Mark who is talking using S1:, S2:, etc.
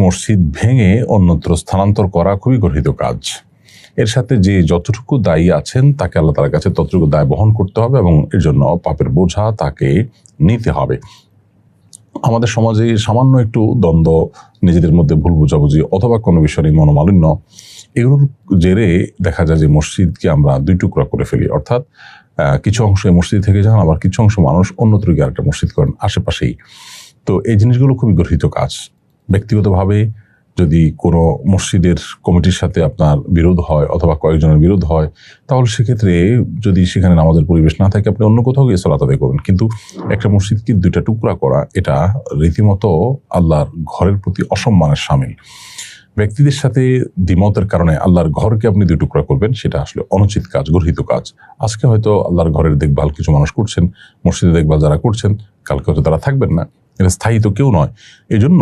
S1: মসজিদ ভেঙে অন্যত্র স্থানান্তর করা খুবই গর্হিত কাজ। এর সাথে যে যতটুকু দায়ী আছেন তাকে আল্লাহ তাআলার কাছে ততটুকু দায় বহন করতে হবে এবং এর জন্য পাপের বোঝা তাকে নিতে হবে। আমাদের সমাজে সামান্য একটু দ্বন্দ্ব, নিজেদের মধ্যে ভুল বোঝাবুঝি অথবা কোনো বিষয়ে মনোমালিন্য, এগুলোর জেরে দেখা যায় যে মসজিদকে আমরা দুই টুকরা করে ফেলি। অর্থাৎ কিছু অংশ মসজিদ থেকে যান, আবার কিছু অংশ মানুষ অন্যত্র গিয়ে আরেকটা মসজিদ করেন আশেপাশেই। তো এই জিনিসগুলো খুবই গর্হিত কাজ। ব্যক্তিগতভাবে যদি কোনো মসজিদের কমিটির সাথে আপনার বিরোধ হয় অথবা কয়েকজনের বিরোধ হয়, তাহলে সেক্ষেত্রে যদি সেখানে নামাজের পরিবেশ না থাকে আপনি অন্য কোথাও গিয়ে সালাত আদায় করবেন। কিন্তু একটা মসজিদকে দুইটা টুকরা করা, এটা রীতিমতো আল্লাহর ঘরের প্রতি অসম্মানের শামিল। ব্যক্তিদের সাথে দ্বিমতের কারণে আল্লাহর ঘরকে আপনি দুই টুকরা করবেন, সেটা আসলে অনুচিত কাজ, গর্হিত কাজ। আজকে হয়তো আল্লাহর ঘরের দেখভাল কিছু মানুষ করছেন, মসজিদের দেখভাল যারা করছেন, কালকে হয়তো তারা থাকবেন না। এটা স্থায়ী তো কেউ নয়। এই জন্য